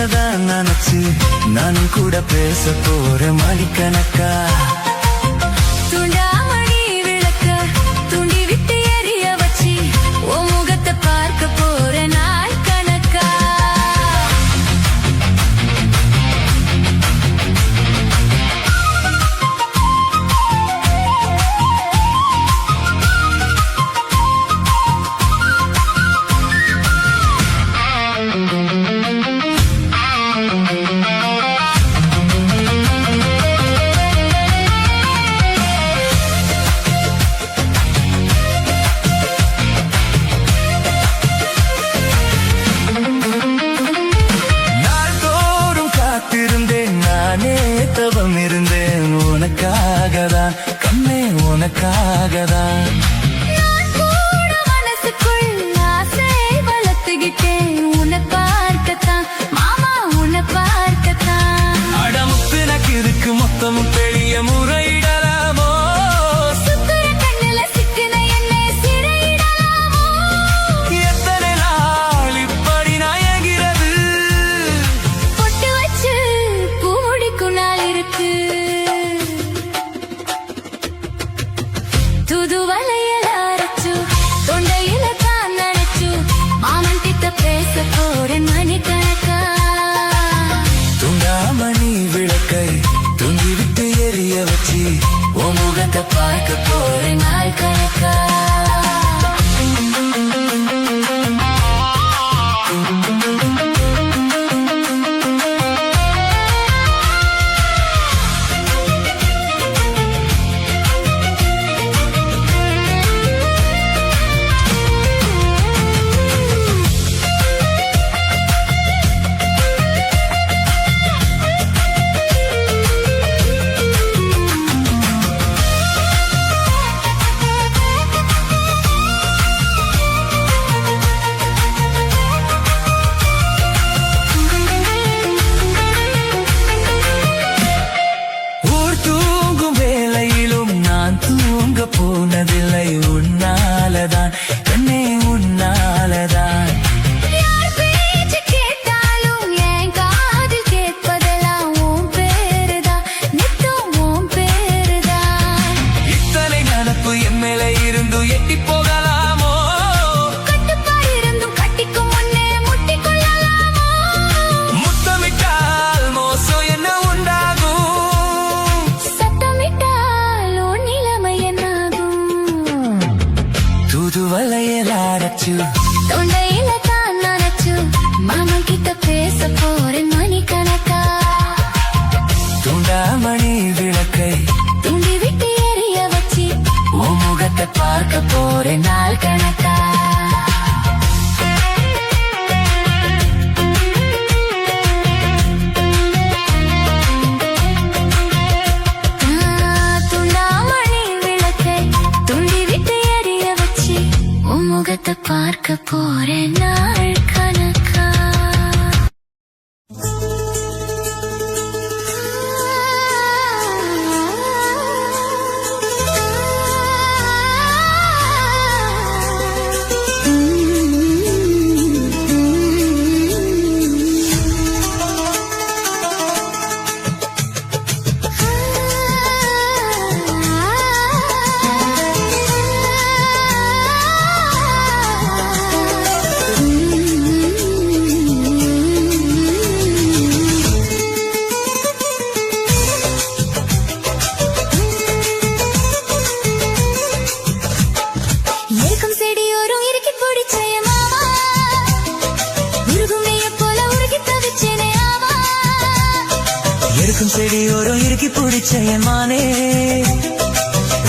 ஒன்னதான் நினைச்சு நானும் கூட பேச போற மணிக்கணக்கா. துண்டாமணி விளக்க துண்டி விட்டு எரிய வச்சு உன் முகத்தை பார்க்க போற நாள் கணக்கா. தவம் இருந்தேன் உனக்காகதான் கண்ணே உனக்காகதான். மனசுக்குள் ஆசை வளர்த்துக்கிட்டேன் உன்னை பார்க்கத்தான் மாமா உன்னை பார்க்கத்தான். அடமுத்து நக்கு இருக்கு மொத்தமும் பெரிய முறையிடலாமோ. சுத்துற கண்ணுல சிக்கின என்னை சிறையிடலாமோ. எத்தனை நாள் இப்படி நாயகிறது. பொட்டு வச்சு பூ முடிக்கும் நாள் இருக்கு. துது வலையில அரைச்சு தொண்டையில தான் நினைச்சு மாமன் கிட்ட பேச போறேன் மணிக்கணக்கா. துண்டாமணி விளக்கை தூங்கி விட்டு எரிய வச்சு உன் முகத்தை பார்க்க போறேன் நாள் கணக்கா. போனதில்லை உன்னாலதான் கண்ணே உன்னாலதான். யார் பேச்சு கேட்டாலும் என் காதில் கேட்பதெல்லாம் உன் பேருதான் நித்தம் உன் பேருதான். இத்தனை நினப்பு என் மேல இருந்து எட்டி போகலாமோ. கட்டுப்பாடு இருந்தும் கட்டிக்கும் முன்னே முட்டிக்கொள்ளலாமோ. முத்தமிட்டால் மோசம் என்ன உண்டாகும். சத்தமிட்டால் உன் நிலைமை என்னாகும். தூது வலையில் அரைச்சு தொண்டையில தான் நினைச்சு மாமன் கிட்ட பேச போறேன் மணிக்கணக்கா. துண்டாமணி விளக்கை தூண்டி விட்டு எரிய வச்சு உன் முகத்தை பார்க்க போறேன் நாள் கணக்கா. துண்டாமணி விளக்கை தூண்டி விட்டு எரிய வச்சு உன் முகத்தை பார்க்க போறேன் நாள் கணக்கா. இருக்கும் செடியோரம் இறுக்கி பிடிச்சேன் மானே.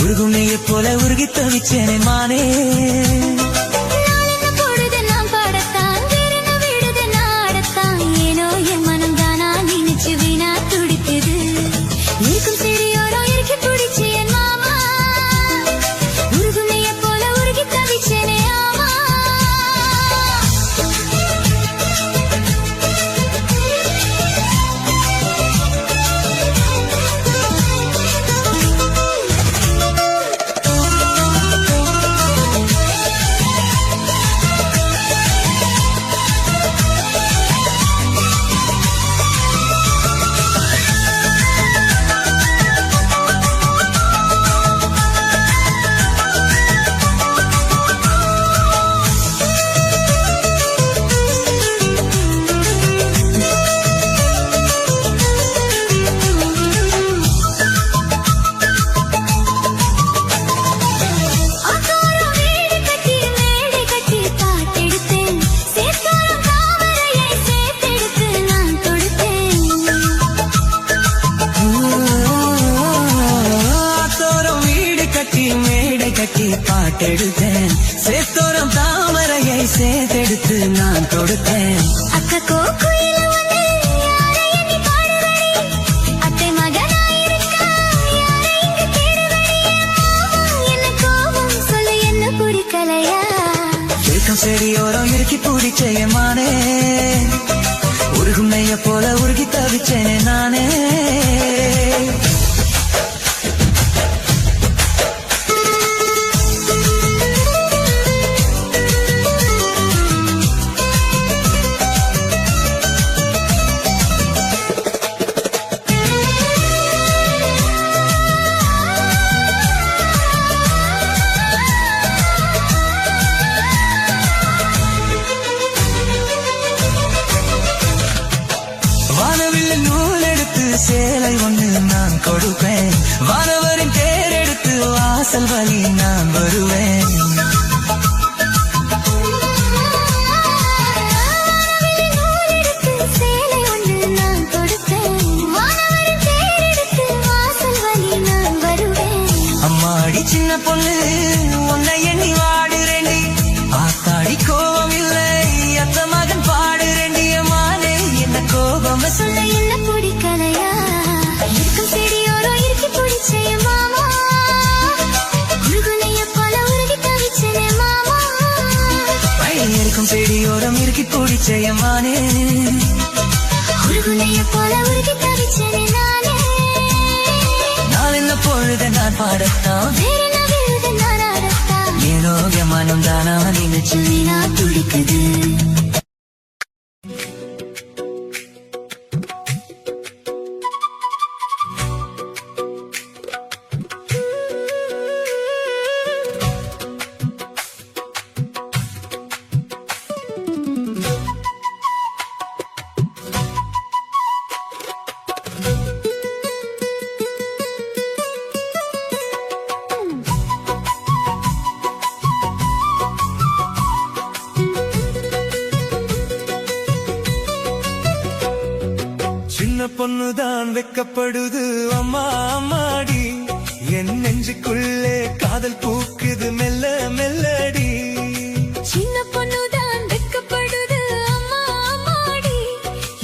உருகும் நெய்யை போல உருகி தவிச்சேனே மானே. எடுத்தேன். சேத்தோரம் தாமரையை சேர்த்தெடுத்து நான் தொடுத்தேன். அக்கோ குயில வந்து யாரை எண்ணி பாடுவடி, அத்தை மகனாயிருக்கா யாரை இங்கு தேடுவடி. என்ன கோபம் சொல்லு என்ன பிடிக்கலையா? இருக்கும் செடியோரம் இறுக்கி பிடிச்சேமானே, உருகும் நெய்ய போல உருகி தவிச்சேனே நானே. சேலை ஒன்று நான் கொடுப்பேன், வானவரின் தேர் எடுத்து வாசல் வழி நான் வருவேன். சேலை ஒன்று நான் கொடுப்பேன், வானவரின் தேர் எடுத்து வாசல் வழி நான் வருவேன். அம்மாடி சின்ன பொண்ணு உன்னை எண்ணி வாடுறேண்டி, ஆத்தாடி கோபம் இல்லை அத்த மகன் பாடுறேண்டி. அம்மானே என்ன கோபம் சொல்ல என்ன பிடிக்கலையா? இருக்கும் செடியோரம் இறுக்கி பிடிச்சே மாமா, உருகுனைய போல உருகி தவிச்சனே மாமா. இருக்கும் செடியோரம் இறுக்கி பிடிச்சேமானே, உருகுனைய போல உருகி தவிச்சனே நானே. நான் என்ன பொழுத நான் பாடத்தான், வேற என்ன விழுது நான் ஆடத்தான், ஏனோ என் மனம் தானா நினைச்சு வீணா துடிக்குது. சின்ன பொண்ணுதான் வெக்கப்படுது அம்மா அம்மாடி, என் நெஞ்சுக்குள்ளே காதல் பூக்குது மெல்ல மெல்லடி. சின்ன பொண்ணுதான் வெக்கப்படுது அம்மா அம்மாடி,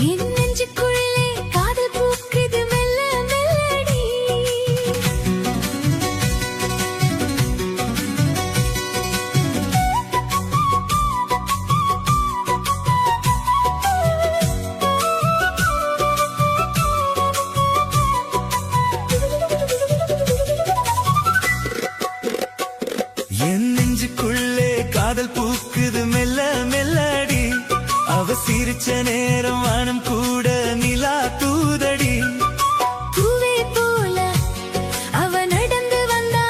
என் நெஞ்சுக்குள்ளே காதல் பூக்குது மெல்ல மெல்லடி. என் நெஞ்சுக்குள்ளே காதல் பூக்குது மெல்ல மெல்லடி, அவ சிரிச்ச நேரம் வானம் கூட நிலா தூதடி. பூவே போல அவ நடந்து வந்தா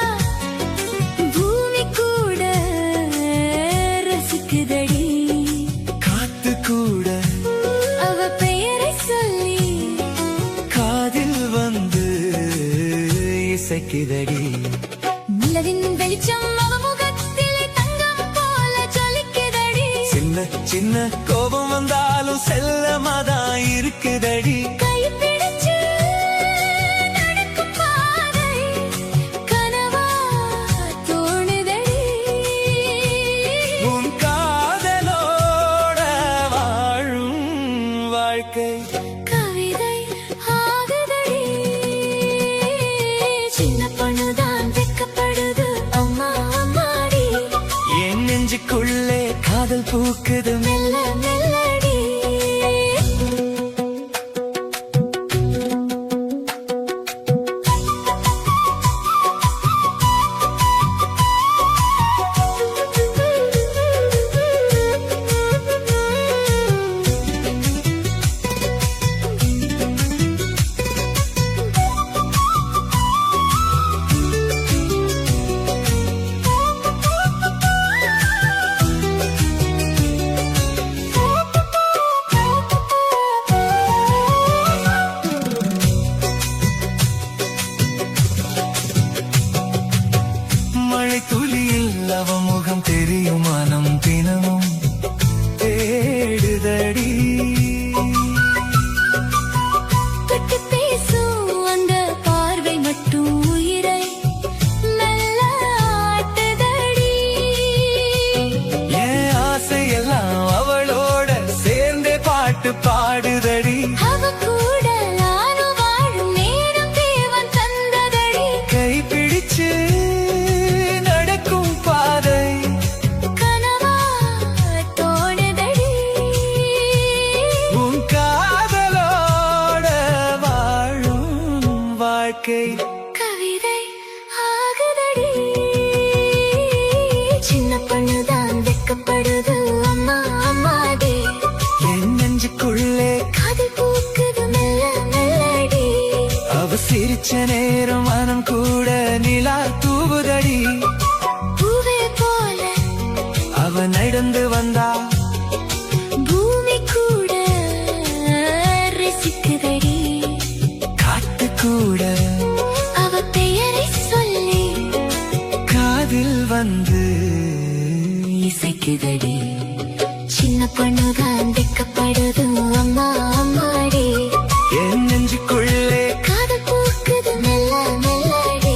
பூமி கூட ரசிக்குதடி. காத்து கூட அவ பெயரை சொல்லி காதில் வந்து இசைக்குதடி. நிலவின் வெளிச்சம் அவ முகத்திலே தங்கம் போல ஜொலிக்குதடி. சின்ன சின்ன கோபம் வந்தாலும் செல்லமாதான் இருக்குதடி. கை பிடிச்சு நடக்கும் பாதை கனவா தோணுதடி. உன் காதலோட வாழும் வாழ்க்கை கவிதை ஆகுதடி. சின்ன பொண்ணுதான் வெக்கப்படுது அம்மா அம்மாடி, என் நெஞ்சுக்குள்ளே காதல் பூக்குது மெல்ல மெல்லடி. வச்சு நடக்கும் பாதை கனவா தோணுதடி உன் காதலோட வாழும் வாழ்க்கை கவிதை ஆகுதடி சின்ன பொண்ணுதான் வெக்கப்படுது அம்மா அம்மாடி என் நெஞ்சுக்குள்ளே காதல் பூக்குது மெல்ல மெல்லடி அவ சிரிச்ச நேரம் மனம் கூட நிலா தூவுதடி பூவே போல அவ நடந்து வந்தா பூமி கூட ரசிக்குதடி காட்டு கூட அவ பெயரை சொல்லி காதில் வந்து இசைக்குதடி சின்ன பொண்ணுதான் வெக்கப்படுது அம்மா அம்மாடி என் நெஞ்சுக்குள்ளே காதல் பூக்குது மெல்ல மெல்லடி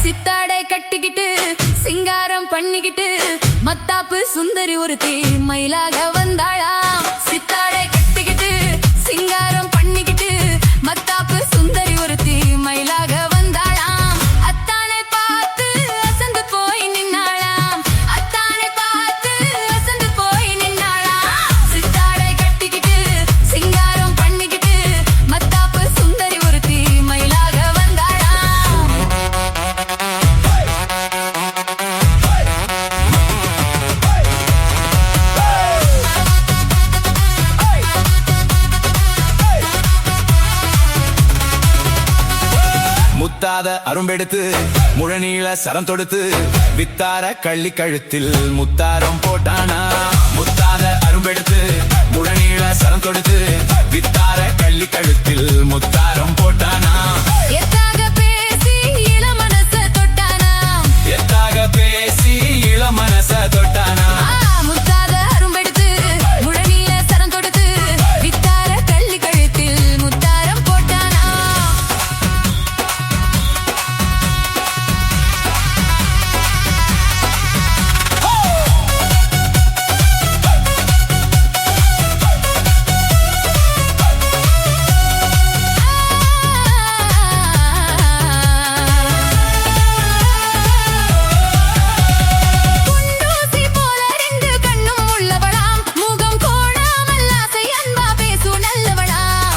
சித்தாடை கட்டிக்கிட்டு சிங்காரம் பண்ணிக்கிட்டு மத்தாப்பு சுந்தரி ஒருத்தி மயிலாக வந்தாளாம் சித்தாடை கட்டிக்கிட்டு சிங்காரம் பண்ணிக்கிட்டு மத்தாப்பு சுந்தரி ஒருத்தி மயிலாக வந்தாளாம் அத்தானை பார்த்து அசந்து போய் நின்னாளாம் அத்தானை பார்த்து அசந்து போய் நின்னாளாம் சித்தாடை கட்டிக்கிட்டு சிங்காரம் பண்ணிக்கிட்டு மத்தாப்பு சுந்தரி ஒருத்தி மயிலாக வந்தாளாம் முத்தாத அரும்பெடுத்து முழநீள சரம் தொடுத்து வித்தார கள்ளி கழுத்தில் முத்தாரம் போட்டானா முத்தாத அரும்பெடுத்து முழநீள சரம் தொடுத்து வித்தார கள்ளி கழுத்தில் முத்தாரம் போட்டானா எத்தாக பேசி இளமனச தொட்டானாம் எத்தாக பேசி இளமனச தொட்டானா முத்தாத அரும்பெடுத்து முழநீள சரம் தொடுத்து வித்தார கள்ளி கழுத்தில் முத்தாரம் போட்டானா குண்டூசி போல ரெண்டு கண்ணும் உள்ளவளாம் முகம் கோணாமல் ஆசை அன்பா பேசு நல்லவளாம்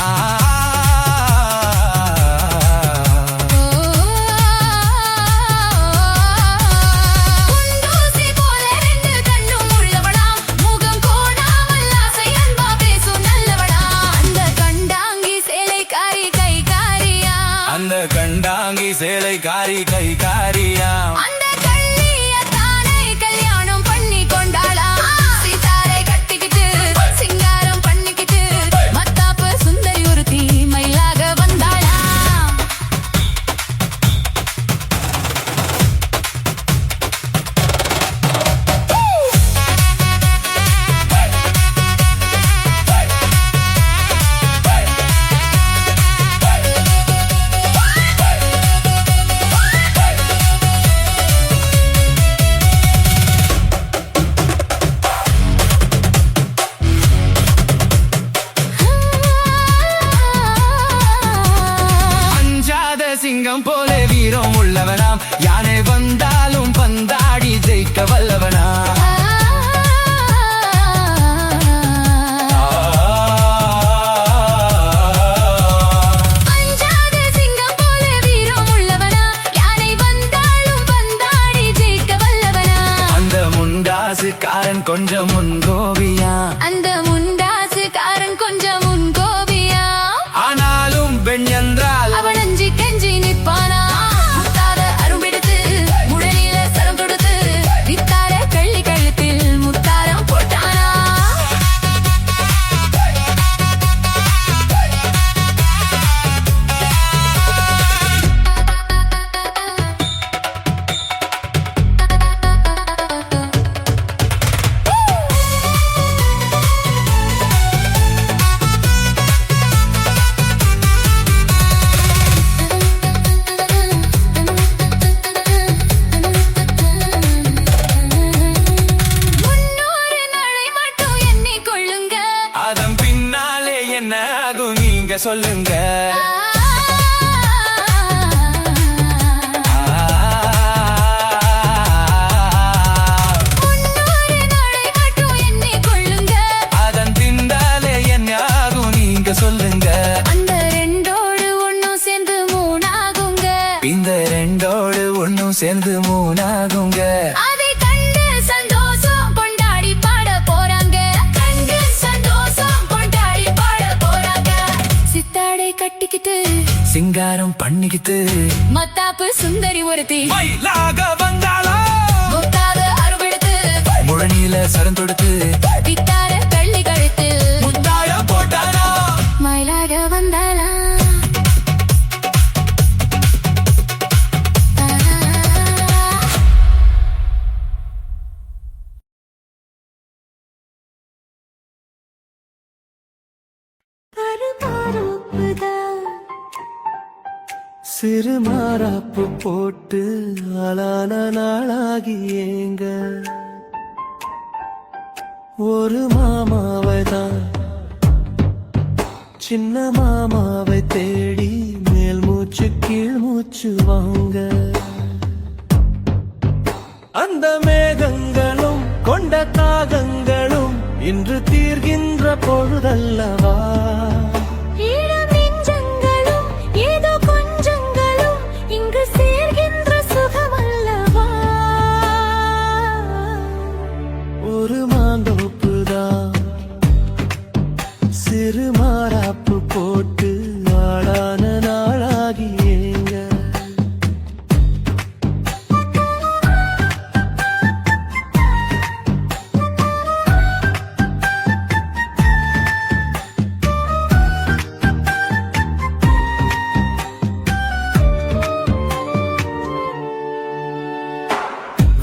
குண்டூசி போல ரெண்டு கண்ணும் உள்ளவளாம் முகம் கோணாமல் ஆசை அன்பா பேசு நல்லவளாம் அந்த கண்டாங்கி சேலை காரி கை காரியா அந்த கண்டாங்கி சேலை காரி கை காரியா அந்த கள்ளிய தானே கல்யாணம் பண்ணி கொண்டாளா சீதாரை கட்டிக்கிட்டு சிங்காரம் பண்ணிக்கிட்டு மத்தாப்பு சுந்தரி ஒருத்தி மயிலாக வந்தாளா அஞ்சாத சிங்கம் போல வீரம் உள்ளவனாம் யானை வந்தாலும் பந்தாடி ஜெயிக்க வல்லவனா அஞ்சாத சிங்கம் போல வீரம் உள்ளவனா யானை வந்தாலும் பந்தாடி ஜெயிக்க வல்லவனா அந்த முண்டாசுக்காரன் கொஞ்சம் முன்கோபியா அந்த முண்டாசுக்காரன் கொஞ்சம் முன்கோபியா ஆனாலும் பெண் என்றால் அவன் அஞ்சி கெஞ்சி நிற்பானா முத்தாத அரும்பெடுத்து முழநீள சரம் தொடுத்து வித்தார கள்ளி கழுத்தில் முத்தாரம் போட்டானா சொல்லுங்க. முன்னூறு நடை மட்டும் எண்ணிக் கொள்ளுங்க. அதன் பின்னாலே என்ன ஆகும் நீங்க சொல்லுங்க. அந்த ரெண்டோடு ஒண்ணும் சேர்ந்து மூணாகுங்க. இந்த ரெண்டோடு ஒண்ணும் சேர்ந்து மூணாகுங்க. அதை கண்டு சந்தோஷம் கொண்டாடி பாட போறாங்க. கண்டு சந்தோஷம் கொண்டாடி பாட போறாங்க. சித்தாடை கட்டிக்கிட்டு சிங்காரம் பண்ணிக்கிட்டு மத்தாப்பு சுந்தரி ஒருத்தி மயிலாக வந்தாளோ, முத்தாக அருவெடுத்து முழனியில சரம் தொடுத்து பித்தார கள்ளி கழுத்தில் முத்தாயம் போட்டாளோ. மயிலாக வந்தாளா. சிறு மாறாப்பு போட்டு ஆளான நாளாகி ஏங்க ஒரு மாமாவை தான் சின்ன மாமாவை தேடி மேல் மூச்சு கீழ் மூச்சு வாங்க. அந்த மேகங்களும் கொண்ட தாகங்களும் இன்று தீர்கின்ற பொழுதல்லவா. ஒரு மாந்தோப்புதான் சிறு மாறாப்பு போட்டு ஆளான நாளாகி ஏங்க.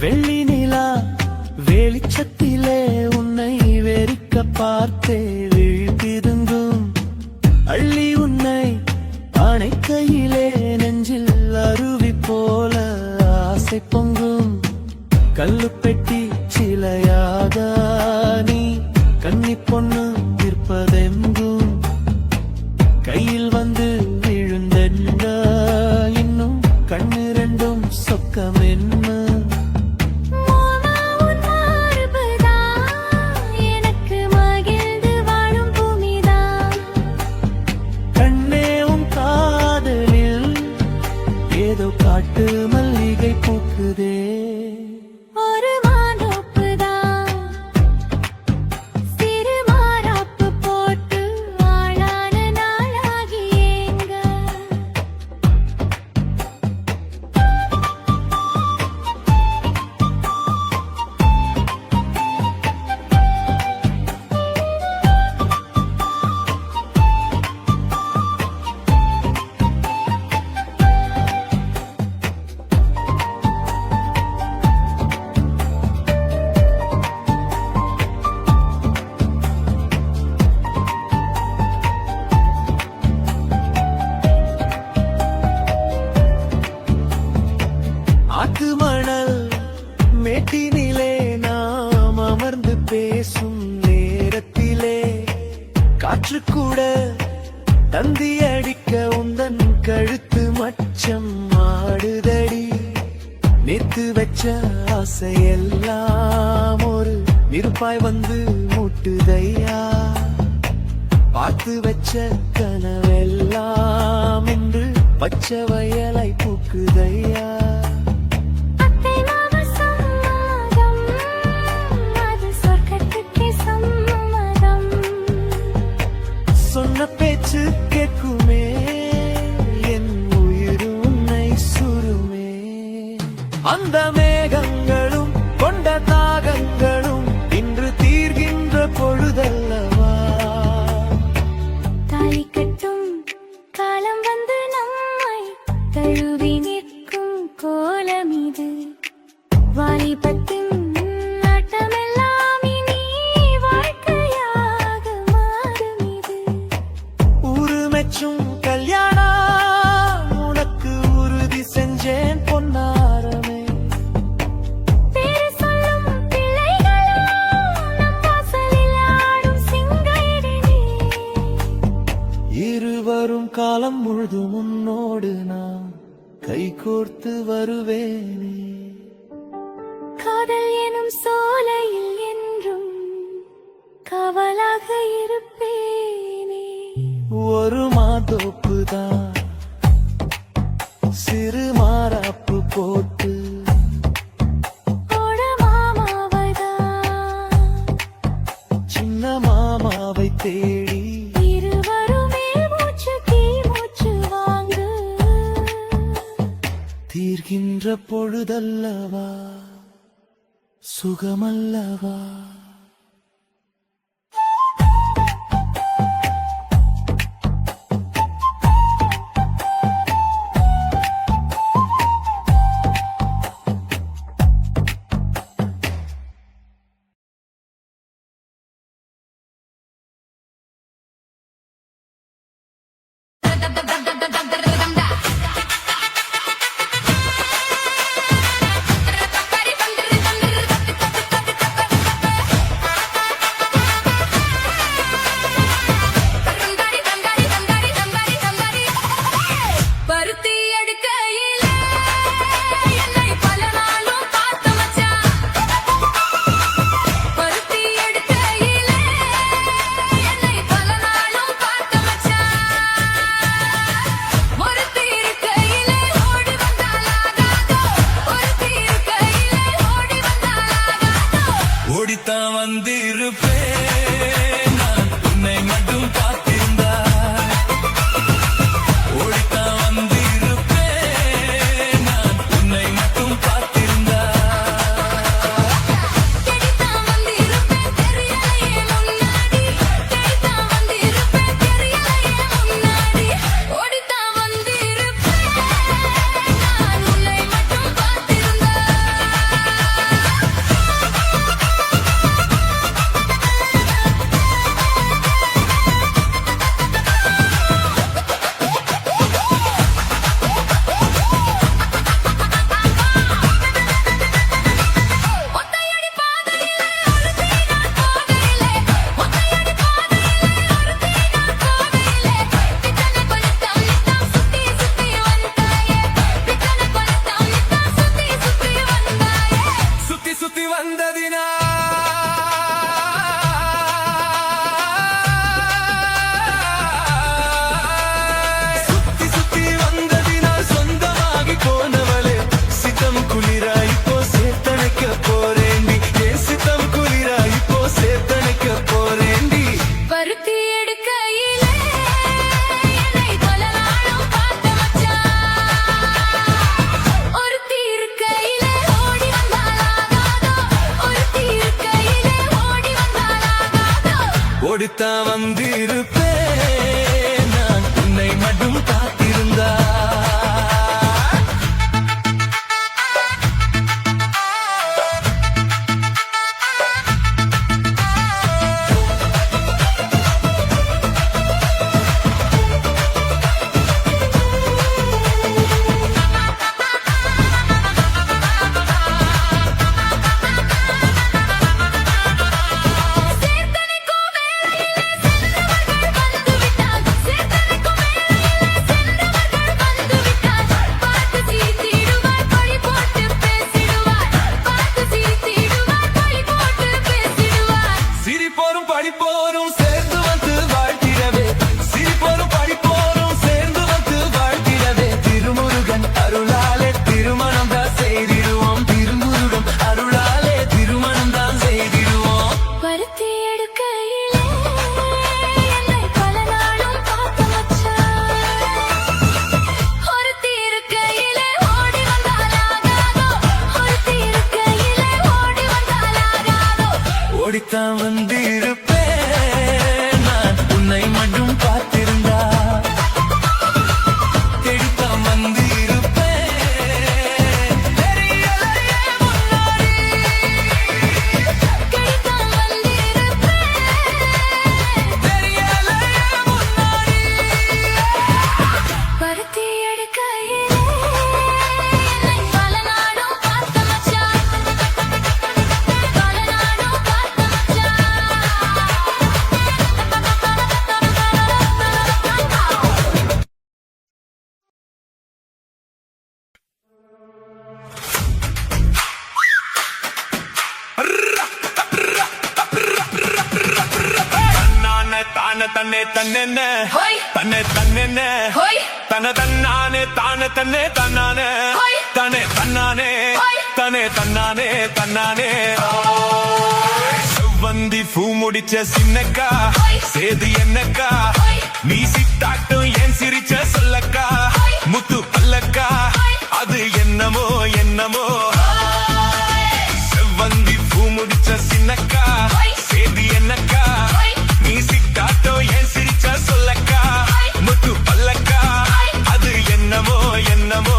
வெள்ளி நிலா வெளிச்சத்திலே உன்னை வெறிக்க பார்த்தே விழித்திருந்தும் அள்ளி உன்னை அணைக்கையிலே நெஞ்சில் அருவி போல ஆசை பொங்கும். கல்லுப்பெட்டி சிலையாக நீ கன்னி பொண்ணு விற்பதெங்கும் கையில் வந்து விழுந்தென்ன இன்னும் கண்ணு ரெண்டும் சொக்கம் என்ன. காட்டு மல்லிகை பூக்குதே. ஒரு மாந்தோப்புதான் சிறு மாறாப்பு போட்டு ஆளான நாளாகி ஏங்க. ஆத்து மணல் மேட்டினிலே நாம் அமர்ந்து பேசும் நேரத்திலே காற்று கூட தந்தி அடிக்க உந்தன் கழுத்து மச்சம் ஆடுதடி. நேத்து வச்ச ஆசையெல்லாம் ஒரு நெருப்பாய் வந்து மூட்டுதையா. பார்த்து வச்ச கனவெல்லாம் இன்று பச்சை வயலை பூக்குதையா. சொன்ன பேச்சு கேட்குமே என் உயிர் உன்னை சுருமே. அந்த மேகங்களும் கொண்ட தாகங்களும் இன்று தீர்கின்ற பொழுதல்லவா. தாலி கட்டும் காலம் வந்து நம்மை தழுவி நிற்கும் கோலம் இது. வாலிபத்தின் நாட்டமெல்லாம் இனி வாழ்க்கையாக மாறும் இது. உருமெச்சும் கல்யாணம் உனக்கு உறுதி செஞ்சேன் பொன்னாரமே. பேரு சொல்லும் பிள்ளைகளும் நம் வாசலில் ஆடும் சிங்காரினி. இருவர் வருவேனே. காதல் எனும் சோலையில் என்றும் காவலாக இருப்பேனே. ஒரு மாதோப்புதான் சிறு மாறாப்பு போட்டு ஓட மாமாவதான் சின்ன மாமாவை தேடி இருவருமே மூச்சு தீ மூச்சு வாங்கு. தீர்கின்ற பொழுதல்லவா சுகமல்லவா. பருத்தி எடுக்கையிலே என்னை பல நாளும் பார்த்த மச்சான். பருத்தி எடுக்கையிலே என்னை பல நாளும் பார்த்த மச்சான். ஒருத்தி இருக்கையிலே ஓடி வந்தாலாகாதோ, ஒருத்தி இருக்கையிலே ஓடி வந்தாலாகாதோ. ஓடித்தான் வந்திருப்பேன் நான் உன்னை மட்டும் பார்த்திருந்தா. ஓடித்தான் வந்திருப்பேன் நான் உன்னை மட்டும் பார்த்திருந்தா. தேடித்தான் வந்திருப்பேன் தெரியலையே முன்னாடி, தேடித்தான் வந்திருப்பேன் தெரியலையே முன்னாடி. ஓடித்தான் வந்திருப்பேன் நான் உன்னை மட்டும் பார்த்திருந்தா. ஒத்தையடி பாதையிலே ஒருத்தி நான் போகையிலே, ஒத்தையடி பாதையிலே ஒருத்தி நான் போகையிலே. பித்தனை பழுத்தாம் நித்தம் சுத்தி சுத்தி வந்தாயே, பித்தனை பழுத்தாம் நித்தம் சுத்தி சுத்தி வந்தாயே. சுத்தி சுத்தி வந்ததினா சுத்தி சுத்தி வந்ததினால் சொந்தமாகி போனவளே. சித்தம் குளிராய் இப்போ சேர்த்தணைக்க போறேண்டி. என் சித்தம் குளிராய் இப்போ சேர்த்தணைக்க போறேண்டி. பருத்தி எடுக்கையிலே என்னை பல நாளும் பார்த்த மச்சான். ஒருத்தி இருக்கையிலே ஓடி வந்தாலாகாதோ, ஒருத்தி இருக்கையிலே ஓடி வந்தாலாகாதோ. ஓடித்தான் வந்திருப்பேன் நான் உன்னை மட்டும் காத்திருந்தா. சேர்த்தனைக்கும் வேலையிலே சென்றவர்கள் வந்துவிட்டால், சேர்த்தனைக்கும் வேலையிலே சென்றவர்கள் வந்துவிட்டால். பார்த்து சிரித்திடுவார் பழி போட்டு பேசிடுவார், பார்த்து சிரித்திடுவார் பழி போட்டு பேசிடுவார். சிரிப்போரும் படிப்போரும் சேர்ந்து வந்து வாழ்த்திடவே, சிரிப்போரும் படிப்போரும் சேர்ந்து வந்து வாழ்த்திடவே. திருமுருகன் அருளாலே திருமணம் தான் செய்திடுவோம், திருமுருகன் அருளாலே திருமணம் தான் செய்திடுவோம். பருத்தி எடுக்கையிலே என்னை பல நாளும் பார்த்த மச்சான். ஒருத்தி இருக்கையிலே ஓடி வந்தாலாகாதோ, ஒருத்தி இருக்கையிலே ஓடி வந்தாலாகாதோ. ஓடித்தான் வந்திருப்பேன் நான் உன்னை மட்டும் பார்த்திருந்தா. தேடித்தான் வந்திருப்பேன் தெரியலையே முன்னாடி. கிடைத்தான் வந்திருப்பேன் தெரியலையே முன்னாடி. பருத்தி எடுக்கையிலே என்னை பல நாளும் பார்த்த மச்சான், பல நாளும் பார்த்த மச்சான். தன்னே தன்னென்ன ஹோய். தன்னே தன்னென்ன ஹோய். தன தன்னானே தானே தன்னே தன்னானே ஹோய். தனே தன்னானே ஹோய். தனே தன்னானே தன்னானே செவ்வந்தி பூ முடிச்ச சின்னக்கா ஹோய். சேது என்னக்கா ஹோய். நீ சிட்டாட்டும் ஏன் சிரிச்ச சொல்லக்கா ஹோய். முத்து பல்லக்கா ஹோய். அது என்னமோ என்னமோ செவ்வந்தி பூ முடிச்ச சின்னக்கா ஹோய். சேது என்னக்கா ஹோய். நீ சிட்டாட்டோ ஏன் சிரிச்ச சொல்லக்கா ஹோய். முத்து பல்லக்கா ஹோய். அது என்னமோ என்னமோ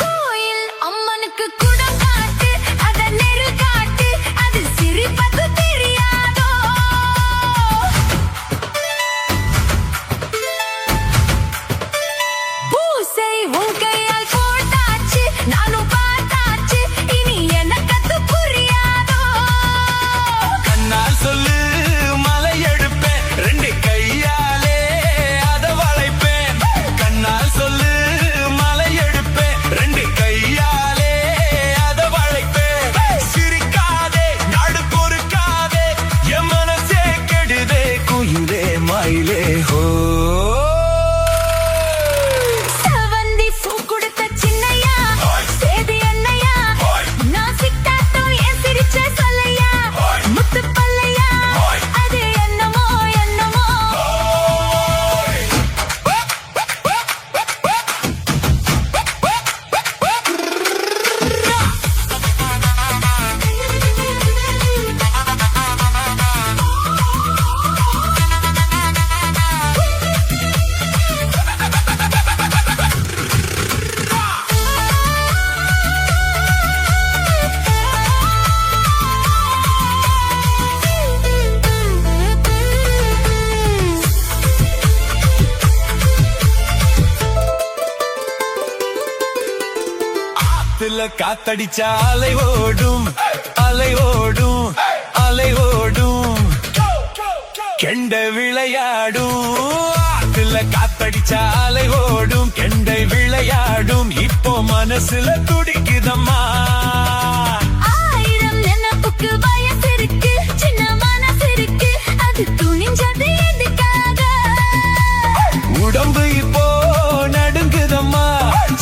கோயில் அம்மனுக்கு குடம் காட்டு அத நெருல் காட்டு அது சிரிப்பது தெரியாதோ பூசை உன் கையால் போட்டாச்சு நானும் பார்த்தாச்சு இனி எனக்கு அது புரியாதோ கண்ணால் சொல்லு மலை எடுப்பேன் ரெண்டு கையாலே அத வளைப்பேன் கண்ணால் சொல்லு மலை எடுப்பேன் ரெண்டு கையாலே அத வளைப்பேன் சிரிக்காதே நாடு பொறுக்காதே என் மனசே கெடுதே குயிலே மயிலே ஹோ செவந்தி பூ கொடுத்த சின்னையா ஹோய். சேது என்னையா ஹோய். நான் சிட்டாட்டோ ஏன் சிரிச்ச சொல்லையா ஹோய். முத்து பல்லையா ஹோய். அது என்னமோ என்னமோ ஆத்துல காத்தடிச்சா அலை ஓடும் அலை ஓடும் அலை ஓடும் கெண்டை விளையாடும் ஆத்துல காத்தடிச்சா அலை ஓடும் கெண்டை விளையாடும் இப்போ மனசுல துடிக்குதம்மா ஆயிரம் நினைப்புக்கு வயசு இருக்கு சின்ன மனசு இருக்கு அது துணிஞ்சது எதுக்காக உடம்பு இப்போ நடுங்குதம்மா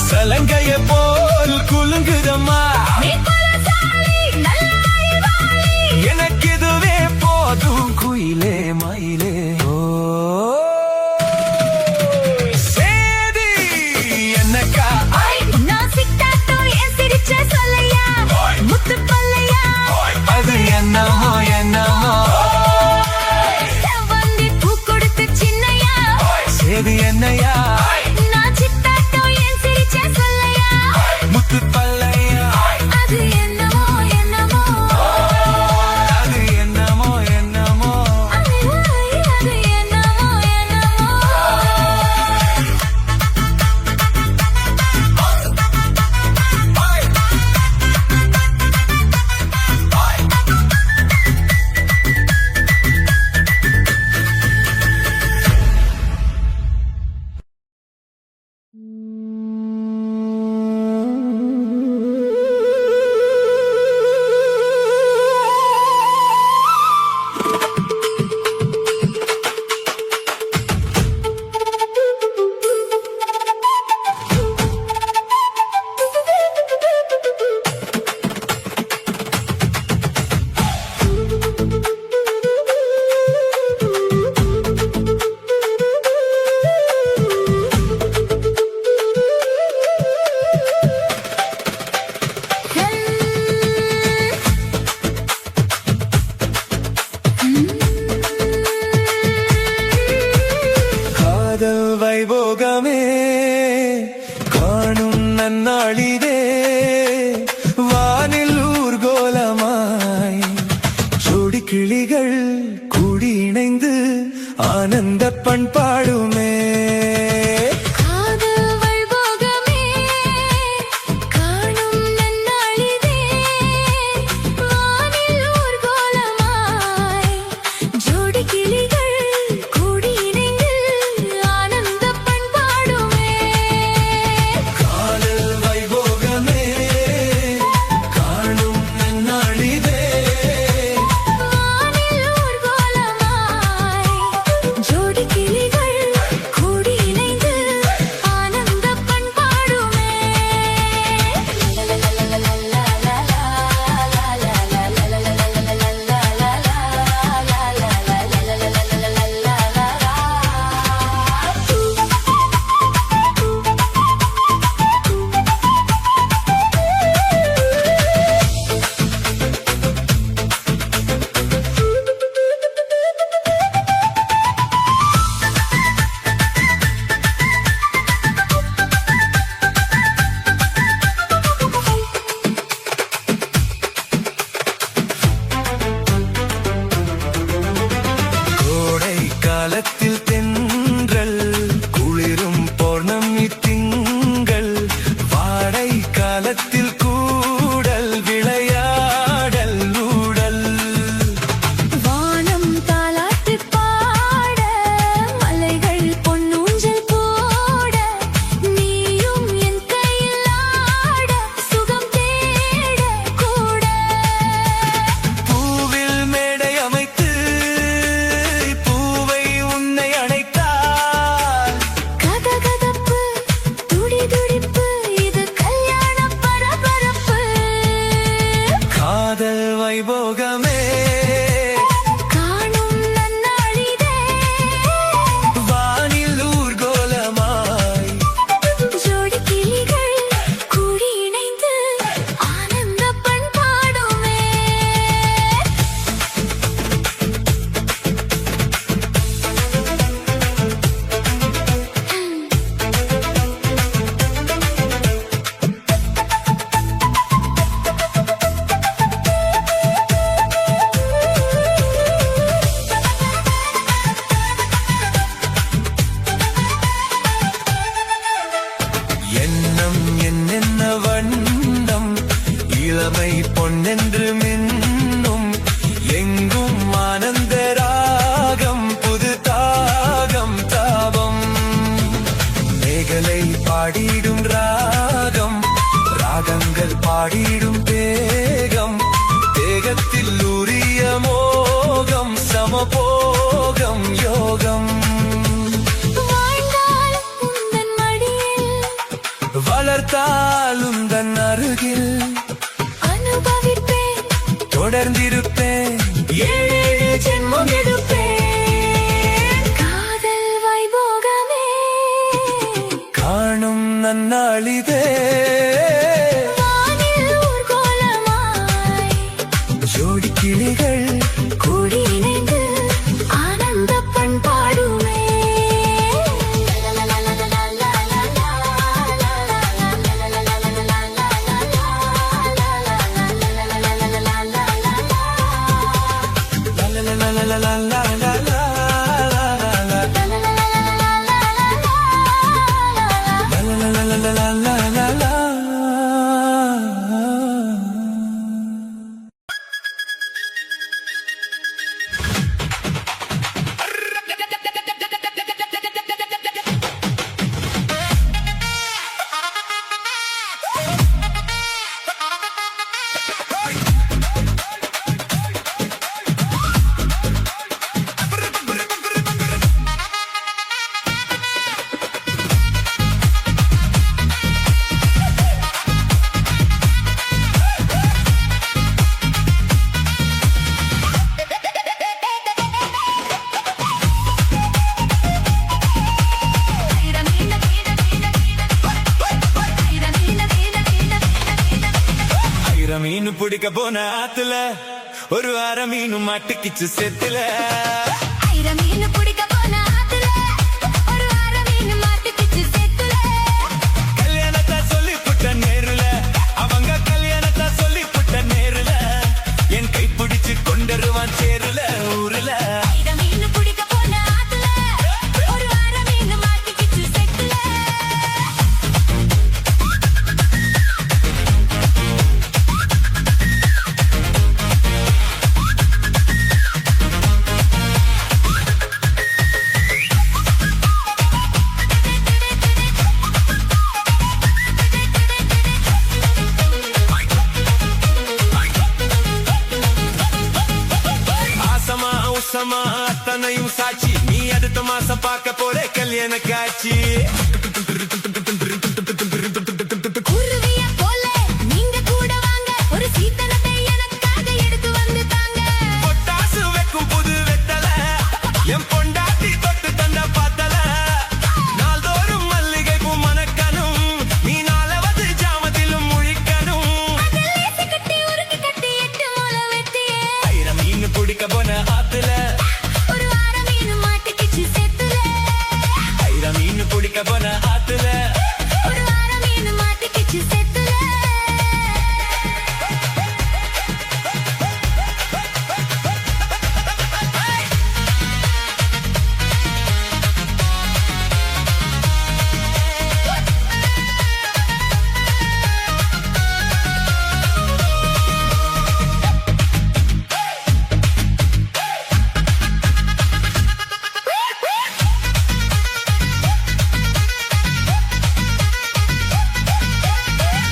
சலங்கைய போல் குலுங்குதம்மா நீ பலசாலி நல்ல அறிவாளி எனக்கு இதுவே போதும் குயிலே மயிலே ஓ சேதி என்னக்கா நான் சிட்டாட்டோ ஏன் சிரிச்ச சொல்லையா ஹோய். முத்து பல்லையா அது கிளிகள் கூடி இணைந்து ஆனந்த பண்பாடுமே. காதல் வைபோகமே காணும் நன்னாளிதே வானில் ஊர்கோலமாய் ஜோடி கிளிகள் கூடி இணைந்து ஆனந்த பண்பாடுமே. காதல் வைபோகமே காணும் நன்னாளிதே வானில் ஊர்கோலமாய் ஜோடி கிளிகள் கூடி இணைந்து ஆனந்த பண்பாடுமே. கோடை காலத்தில் தென்றல் குளிரும் பௌர்ணமி திங்கள் வாடை காலத்தில் கூடல் விளையாடல் ஊடல். வானம் தாலாட்டு பாட மலைகள் பொன்னூஞ்சல் போட நீயும் என் கையில் ஆட சுகம் தேட கூட பூவில் மேடை அமைத்து பூவை உன்னை அணைத்தால் கதகதப்பு துடிதுடிப்பு இது கல்யாண பரபரப்பு. காதல் வைபோகமே காணும் நன்னாளிதே வானில் ஊர்கோலமாய் ஜோடி கிளிகள் கூடி இணைந்து ஆனந்த பண்பாடுமே. எண்ணம் என்னென்ன வண்ணம் இளமை பொன்னென்று மின்னும் எங்கும் ஆனந்த ராகம் புது தாகம் தாபம். மேகலை பாடிடும் ராகம் ராகங்கள் பாடிடும் தேகம் தேகத்தில் உரிய மோகம் சமபோகம் யோகம். வாழ்ந்தால் உந்தன் மடியில் வளர்த்தாலும் தன் அருகில் அனுபவிப்பேன் தொடர்ந்திருப்பேன் ஏழு ஜென்மம் எடுப்பேன். காதல் வைபோகமே காணும் நன்னாளிதே வானில் ஊர்கோலமாய் ஜோடி கிளிகள் கூடி இணைந்து ஆனந்த பண்பாடுமே. லா லா லா லா லா லா லா லா லா. La la la la la la la la. மீன் பிடிக்க போன ஆத்துல ஒரு அரை மீன் மாட்டுக்கிச்சு செத்துல. மீன் பிடிக்க போன ஆத்துல ஒரு அரை மீன் மாட்டுக்கிச்சு செத்துல. கல்யாணத்தை சொல்லி புட்ட நேருல அவங்க கல்யாணத்தை சொல்லி புட்ட நேருல என் கை பிடிச்சு கொண்டருவான் சேரு. மாசமா அத்தனையும் சாட்சி நீ அடுத்த மாசம் பார்க்க போற கல்யாண காட்சி குருவிய போல நீங்க கூட வாங்க ஒரு சீத்தனத்தை எனக்காக எடுத்து வந்து தாங்க பொட்டாசு வைக்கும் புது வெத்தல என் பொண்டாட்டி தொட்டு தந்த பாத்தல நாள்தோறும் மல்லிகை பூ மணக்கணும் நீ நாளவது ஜாமத்திலும் முழிக்கணும் அதலேசி கட்டி உருக்கி கட்டி 8 முளை வெட்டியே ஆயிரம் மீன் பிடிக்க போன ஆத்துல ஒரு வாரம் மீன் மாட்டிக்கிச்சு செத்துல ஆயிரம் மீன் பிடிக்க போன ஆத்துல ஒரு வாரம் மீன் மாட்டிக்கிச்சு செத்துல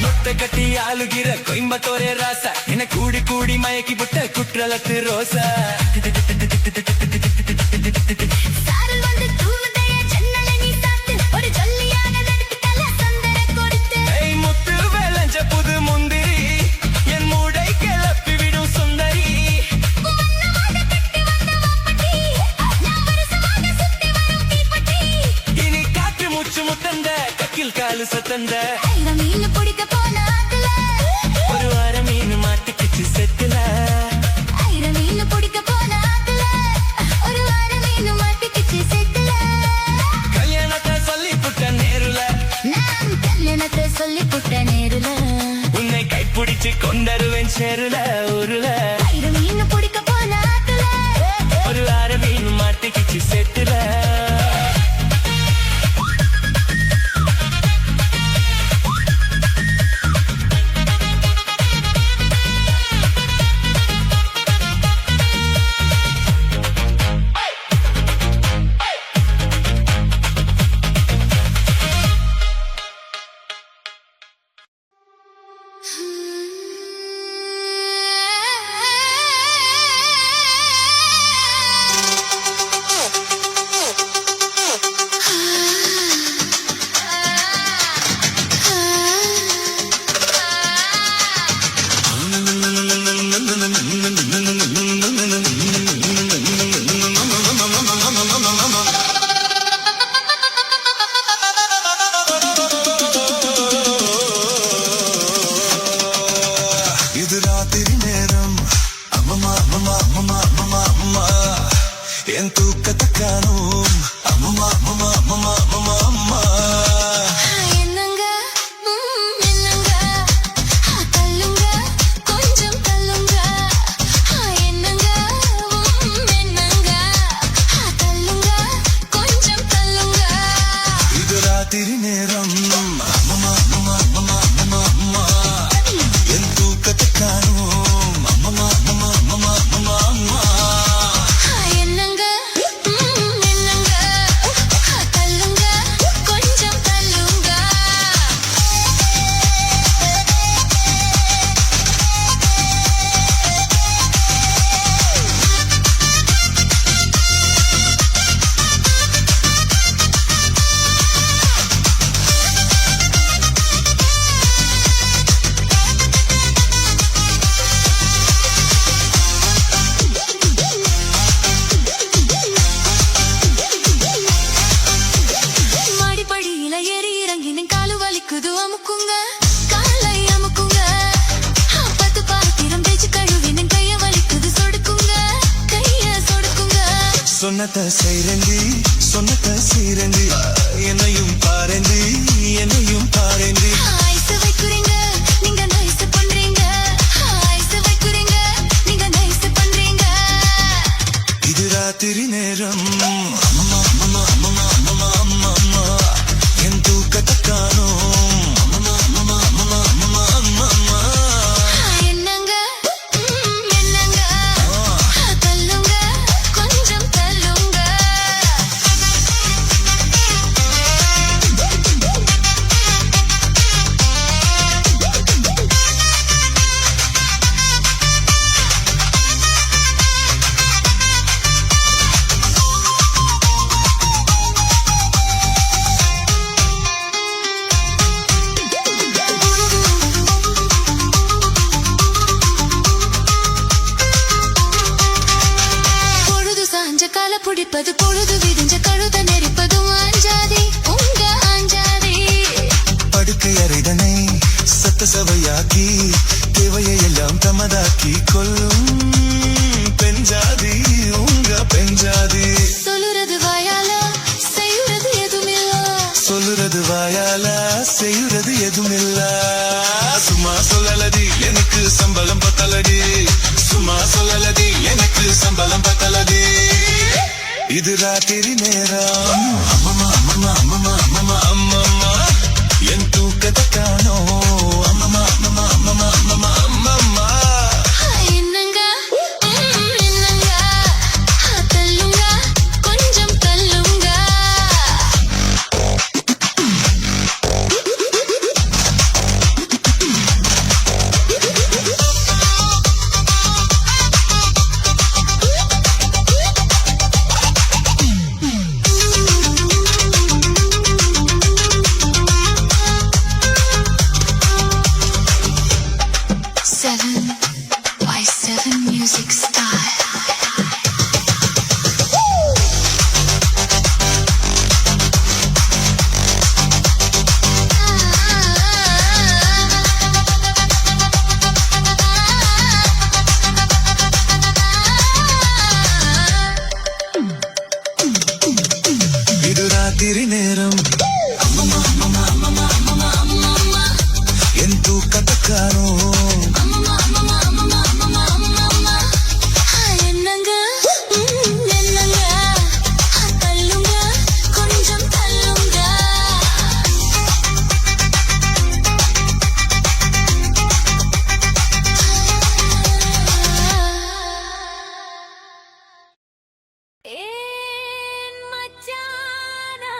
முட்டை கட்டி ஆளுகிற கோயம்பத்தோரே ராசா என கூடி கூடி மயக்கி விட்ட குற்றலத்து ரோசா சாரல் வந்து தூவுதைய ஜன்னலை நீ சாத்து ஒரு ஜல்லியாக நடுக்கிட்டல சந்தன கொடுத்து ஏய் முத்து வேலஞ்ச புது முந்திரி என் மூடை கிளப்பி விடும் சுந்தரி வண்ணமாக கட்டி வந்த வாப்பட்டி நான் வருஷமாக சுத்தி வரும் தீப்பட்டி இனி காற்று மூச்சு முத்தந்த கக்கில் காலு சத்தந்த ஆயிரம் மீன் பிடிக்க போன ஆத்துல ஒரு வாரம் மீன் மாட்டிக்கிச்சு செத்துல ஆயிரம் மீன் பிடிக்க போன ஆத்துல ஒரு வாரம் மீன் மாட்டிக்கிச்சு செத்துல கல்யாணத்தை சொல்லி புட்ட நேருல நான் கல்யாணத்தை சொல்லி புட்ட நேருல உன்னை கைப்பிடிச்சு கொண்டருவேன் சேருல ஊருல ஆயிரம் மீன் பிடிக்க போன ஆத்துல ஒரு வாரம் மீன் மாட்டிக்கிச்சு செத்துல இது ராத்திரி நேரம் அம்மம்மா அம்மம்மா அம்மம்மா அம்மம்மா அம்மா என் தூக்கத்தை காணும் அம்மம்மா அம்மம்மா அம்மம்மா அம்மம்மா அம்மா என்னங்க என்னங்க தள்ளுங்க கொஞ்சம் தள்ளுங்க என்னங்க என்னங்க தள்ளுங்க கொஞ்சம் தள்ளுங்க இது ராத்திரி நேரம் அம்மம்மா அம்மம்மா அம்மம்மா அம்மம்மா அம்மா என் தூக்கத்தை காணும் அம்மம்மா அம்மம்மா அம்மம்மா அம்மம்மா அம்மா என்னங்க என்னங்க தள்ளுங்க கொஞ்சம் தள்ளுங்க மாடிப்படியில ஏறி இறங்கி நின் காலு வலிக்குது அமுக்குங்க காலை அமுக்குங்க பத்து பாத்திரம் தேய்ச்சு கழுவி நின் கைய வலிக்குது சொடுக்குங்க கைய சொடுக்குங்க சொன்னத செய்றேண்டி சொன்னத செய்றேண்டி என்னையும் பாரேண்டி என்னையும் பாரேண்டி ஐஸ் வைக்குறீங்க நீங்க நைஸ் பண்றீங்க ஐஸ் வைக்குறீங்க நீங்க நைஸ் பண்றீங்க இது ராத்திரி நேரம் அம்மம்மா அம்மம்மா அம்மம்மா அம்மம்மா அம்மா அம்மா என் தூக்கத்தை காணும் அம்மம்மா அம்மம்மா அம்மம்மா அம்மம்மா அம்மா அம்மா என்னங்க என்னங்க தள்ளுங்க கொஞ்சம் தள்ளுங்க புடிப்பது பொழுது விரிஞ்ச கழுத நெரிப்பதும் அஞ்சாதே உங்க அஞ்சாதே படுக்கை அறைதனை சத்த சவையாக்கி தேவையை எல்லாம் தமதாக்கி கொள்ளும் பெஞ்சாதி உங்க பெஞ்சாதி சொல்லுறது வாயால செய்யுறது எதுமில்ல சொல்லுறது வாயால செய்யுறது எதுமில்ல சும்மா சொல்லலடி எனக்கு சம்பளம் பத்தலடி சும்மா சொல்லலடி எனக்கு சம்பளம் பத்தலடி இது ராத்திரி நேரம் அம்மம்மா அம்மம்மா அம்மம்மா அம்மம்மா அம்மம்மா என் தூக்கத்தை காணோம் அம்மம்மா அம்மம்மா அம்மம்மா அம்மம்மா அம்மம்மா என்னங்க என்னங்க தள்ளுங்க கொஞ்சம் தள்ளுங்க Seven by seven music style. இது ராத்திரி நேரம் அம்மம்மா அம்மம்மா அம்மம்மா அம்மம்மா அம்மம்மா என் தூக்கத்தை காணோம் என்னங்க என்னங்க தள்ளுங்க கொஞ்சம் தள்ளுங்க ஏன் மச்சானா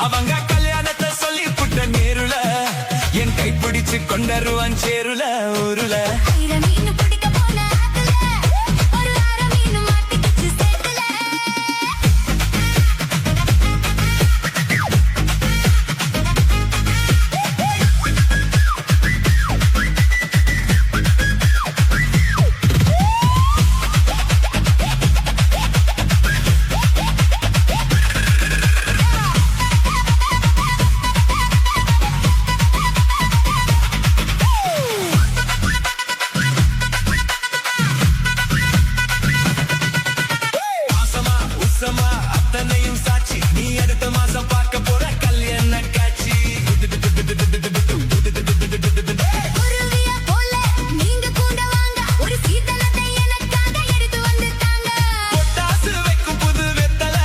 அவங்க கல்யாணத்தை சொல்லி புட்ட நேருல என் கைப்பிடிச்சு கொண்டருவான் சேருல ஊருல அத்தனையும் சாட்சி நீ அடுத்த மாசம் பார்க்க போற கல்யாண காட்சி பொட்டாசு வைக்கும் புது வெத்தல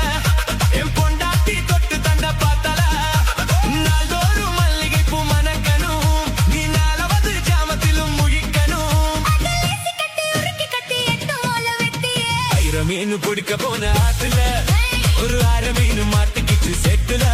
என் பொண்டாட்டி தொட்டு தண்ட பார்த்தல நாள்தோறும் மல்லிகை பூ மணக்கணும் நீ நாலாவது ஜாமத்திலும் முழிக்கணும் மீன் பிடிக்க போன ஆத்துல ஒரு அரை மீன் மாட்டிக்கிச்சு செட்டுல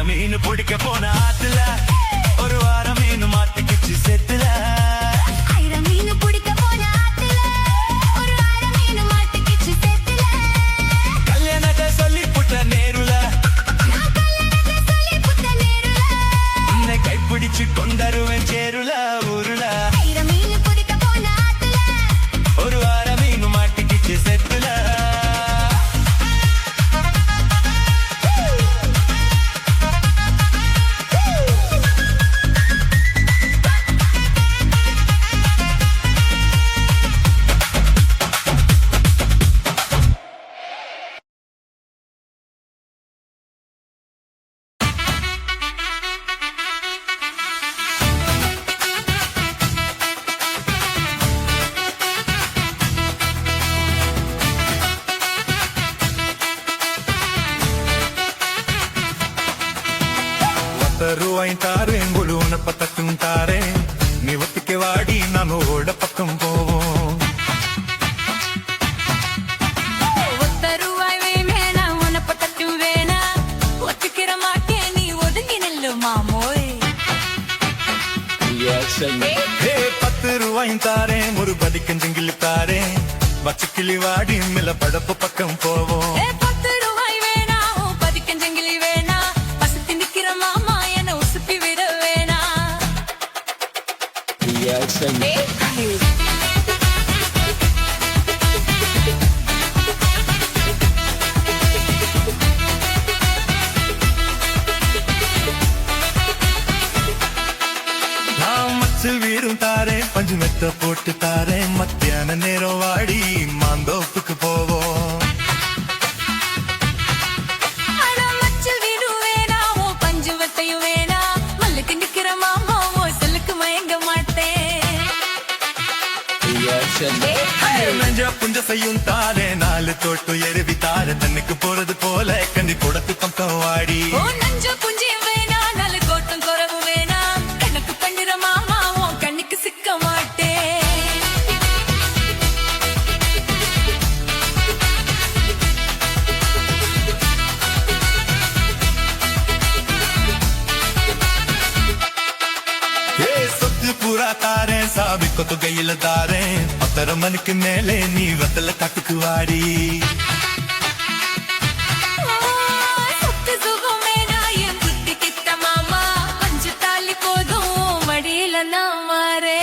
மீன் பிடிக்க போன ஆத்துல ஒரு வாரம் மீன் மாட்டிக்கிச்சு செத்துல கல்யாணத்தை சொல்லி புட்ட நேருல உன்னை கைப்பிடிச்சு கொண்டருவேன் சேருல ஊருல ஒரு வாரம் மீன் மாட்டிக்கிச்சு செத்துல ரூபாய் தாரேன் குழு உனப்பத்தட்டும் தாரேன் நீ ஒத்திக்க வாடி நான் ஓட பக்கம் போவோம் ரூபாய் தாரேன் ஒரு பதிக்கஞ்சங்கிலி தாரேன் வச்சுக்கிளி வாடி மேல படப்பு பக்கம் போவோம் மெத்த போட்டு தாரேன் மத்தியான நேரம் வாடி மாந்தோப்புக்கு போவோம் ஆனா மச்சல் வீடு வேணா உன் பஞ்சுவத்தையும் வேணா மல்லுக்கு நிக்கிற மாமா உன் சொல்லுக்கு மயங்க மாட்டேன் நெஞ்ச புஞ்ச செய்யும் தாரே நாலு தோட்டு எருவி தார தன்னுக்கு போறது போல கண்டி கூடத்து பக்கம் வாடி ஓ நஞ்ச புஞ்சியும் வேணா நல்ல கோட்டம் குறவு வேணா கணக்கு பண்ணுற மாமா உன் கண்ணுக்கு சிக்க மாட்டேன் ஏ சொத்து பூரா தாரேன் சாபிக்கோ தொகையில தாரேன் 10 மணிக்கு மேலே நீ வத்தல காட்டுக்கு வாடி சொத்து சுகம் வேணா என் புத்தி கிட்ட மாமா பஞ்சு தாலி போதும் வடியில நான் மாறே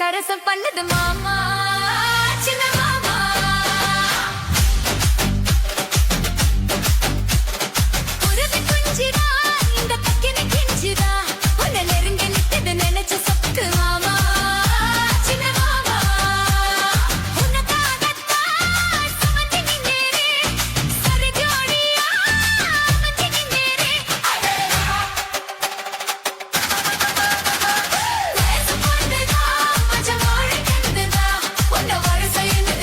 சரசம் பண்ணது மாமா சின்ன மாமா உருவி குஞ்சிடா இந்த பக்கினி கிஞ்சிடா உன்னை நெருங்கி நிற்குது நினைச்சு சொக்கு மாமா சின்ன மாமா உனக்காகத்தான் சுமந்து நின்னேனே சரி ஜோடியா அமைஞ்சு நின்னேனே வயசு பொண்ணுதா மஜ மொழி கண்டுதா உன்னை வரிசைன்னு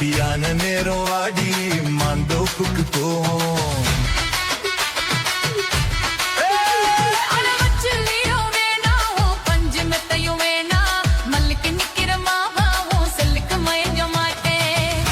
ஹாப்பியான நேரம் வாடி மாந்தோப்புக்கு போவோம் அளவச்சுலியும் வேணாம் பஞ்சு மெத்தையும் வேணாம் மல்லிக்கு நிக்கிற மாவாவும் செல்லுக்கு மயங்க மாட்டேன்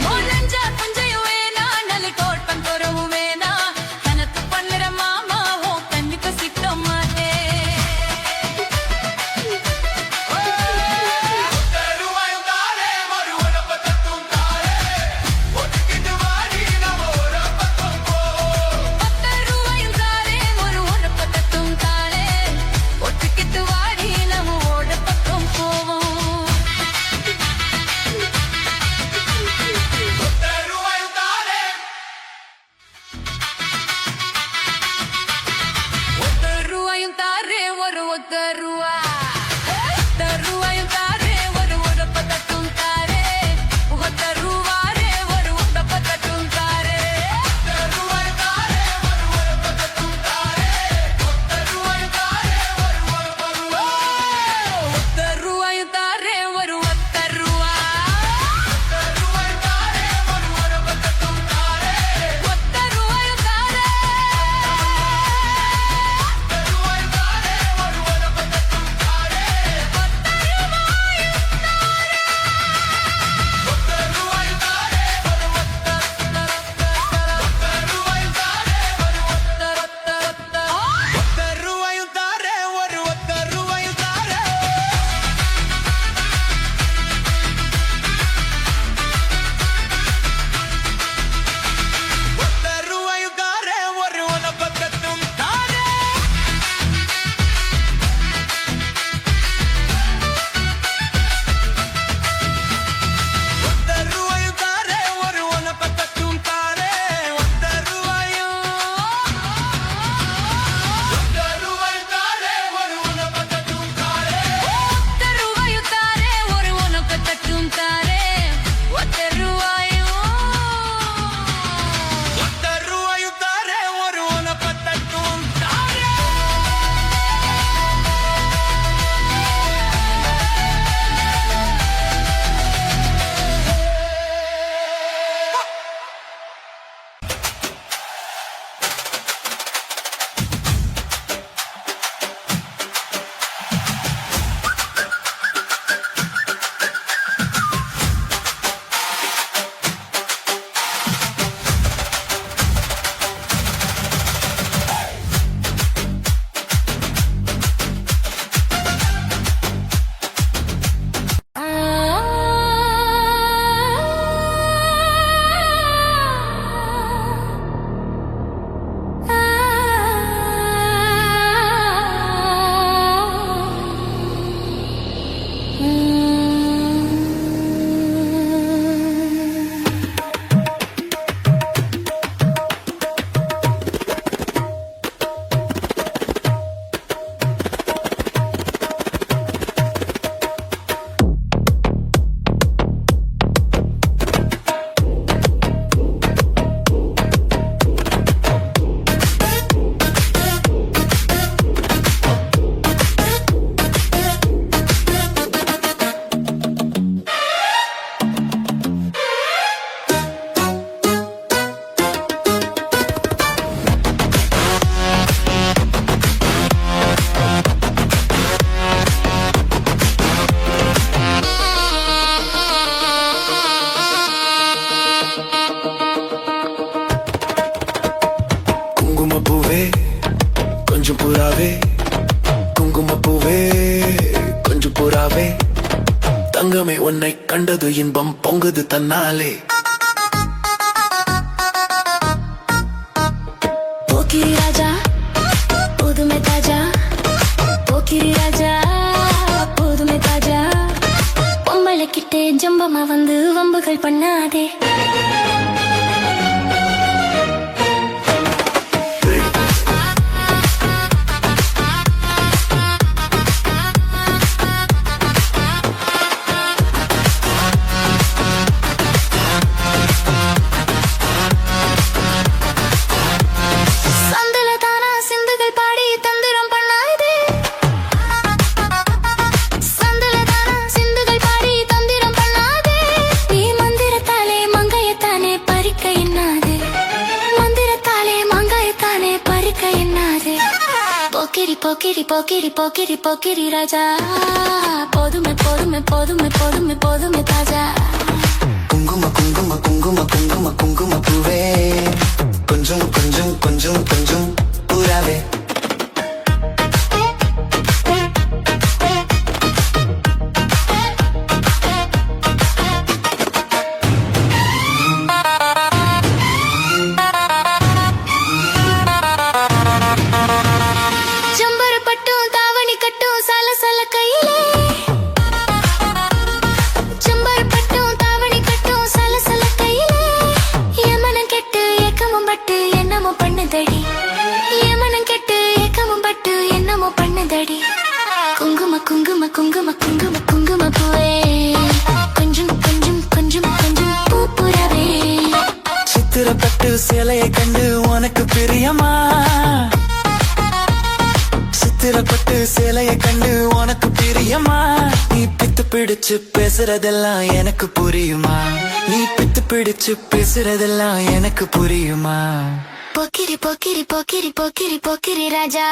மோலஞ்சா பஞ்சையும் வேணாம் நல்ல தோட்டம் தோறவும் வேணாம் கனத்து பண்ணுற மாமாவும் கண்ணுக்கு சிக்க மாட்டேன் ரூபாயும் தாரே ஒரு பக்கத்தும் தாரே ஒட்டுக்கிட்டு வாடி நம்ம ஓட பக்கம் போவோம் ரூபாயும் தாரே ஒரு ரூபா ரூபாயும் தாரே ஒரு பக்கத்தும் தாரே ரூபாரே ஒரு பக்கத்தும் தாரே ரூபாயும் தாரே ஒரு ரூபா ரூபாயும் தாரே ரூபாயும் தாரே ஒரு பக்கத்தும் தாரே கொஞ்சம் புறாவே குங்குமப்பூவே கொஞ்சம் புறாவே தங்கமே உன்னை கண்டது இன்பம் பொங்குது தன்னாலே போக்கிரி ராஜா புதுமை தாஜா போக்கிரி ராஜா புதுமை தாஜா விளக்கிட்டு ஜம்பமா வந்து வம்புகள் பண்ணாதே. சந்தல தானா சிந்துகள் பாடி தந்திரம் பண்ணாதே. சந்தல தானா சிந்துகள் பாடி தந்திரம் பண்ணாதே. நீ மந்திரத்தாலே மங்கையத்தானே பறிக்க எண்ணாதே. மந்திரத்தாலே மங்கையத்தானே பறிக்க எண்ணாதே. போக்கிரி போக்கிரி போக்கிரி போக்கிரி போக்கிரி ராஜா, போதுமே போதுமே போதுமே போதுமே போதுமே தாஜா. குங்கும குங்கும குங்கும குங்கும குங்கும பூவே, கொஞ்சம் கொஞ்சம் கொஞ்சம் கொஞ்சம் பூராவே. ஜம்பர பட்டும் தாவணி கட்டும் சல சல கையிலே. ஜம்பர பட்டும் தாவணி கட்டும் சல சல கையிலே. ஏமனம் கெட்டு ஏக்கமும் பட்டு என்னமோ பண்ணுதடி. ஏமனம் கெட்டு ஏக்கமும் பட்டு என்னமோ பண்ணுதடி. குங்கும குங்கும குங்கும குங்கும குங்கும பூவே, கொஞ்சம் கொஞ்சம் கொஞ்சம் கொஞ்சம் பூப்புறவே. சித்திரப்பட்டு சேலையை கண்டு உனக்கு பிரியமா? சித்திரப்பட்டு சேலையை கண்டு உனக்கு பிரியமா? நீ பித்து பிடிச்சு பேசுறதெல்லாம் எனக்கு புரியுமா? நீ பித்து பிடிச்சு பேசுறதெல்லாம் எனக்கு புரியுமா? போக்கிரி போக்கிரி போக்கிரி போக்கிரி போக்கிரி ராஜா,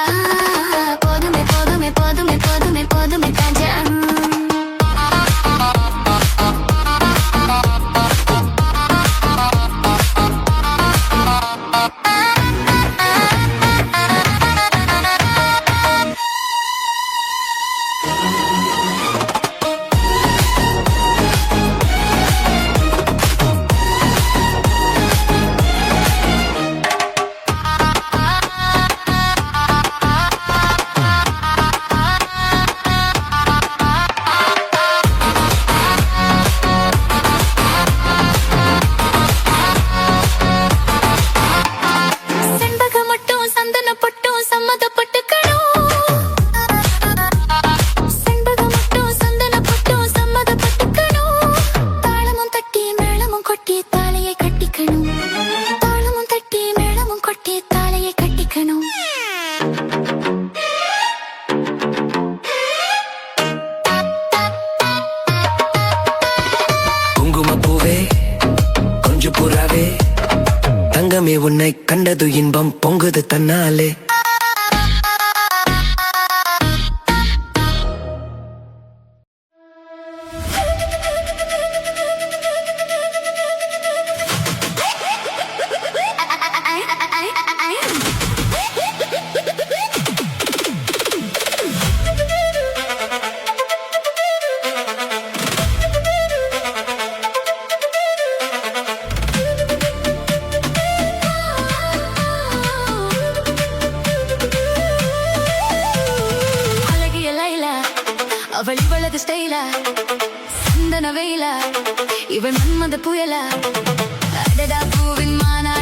போதுமே போதுமே போதுமே போதுமே போதுமே தாஜா. செண்பகம் மட்டும் சந்தன பட்டும் சம்மதப்பட்டுக்கணும். செண்பகம் மட்டும் சந்தன பட்டும் சம்மதப்பட்டுக்கணும். தாளமும் தட்டி மேளமும் கொட்டி தாலையை கட்டிக்கணும். தாளமும் தட்டி மேளமும் கொட்டி தாலையை கட்டிக்கணும். குங்கும பூவே, கொஞ்சம் புறாவே, தங்கமே உன்னை கண்டது இன்பம் பொங்குது தன்னாலே. அழகிய லைலா, அவள் இவளது ஸ்டைலா, சந்தன வெயிலா, இவள் மன்மத புயலா. அடடா பூவின் மானா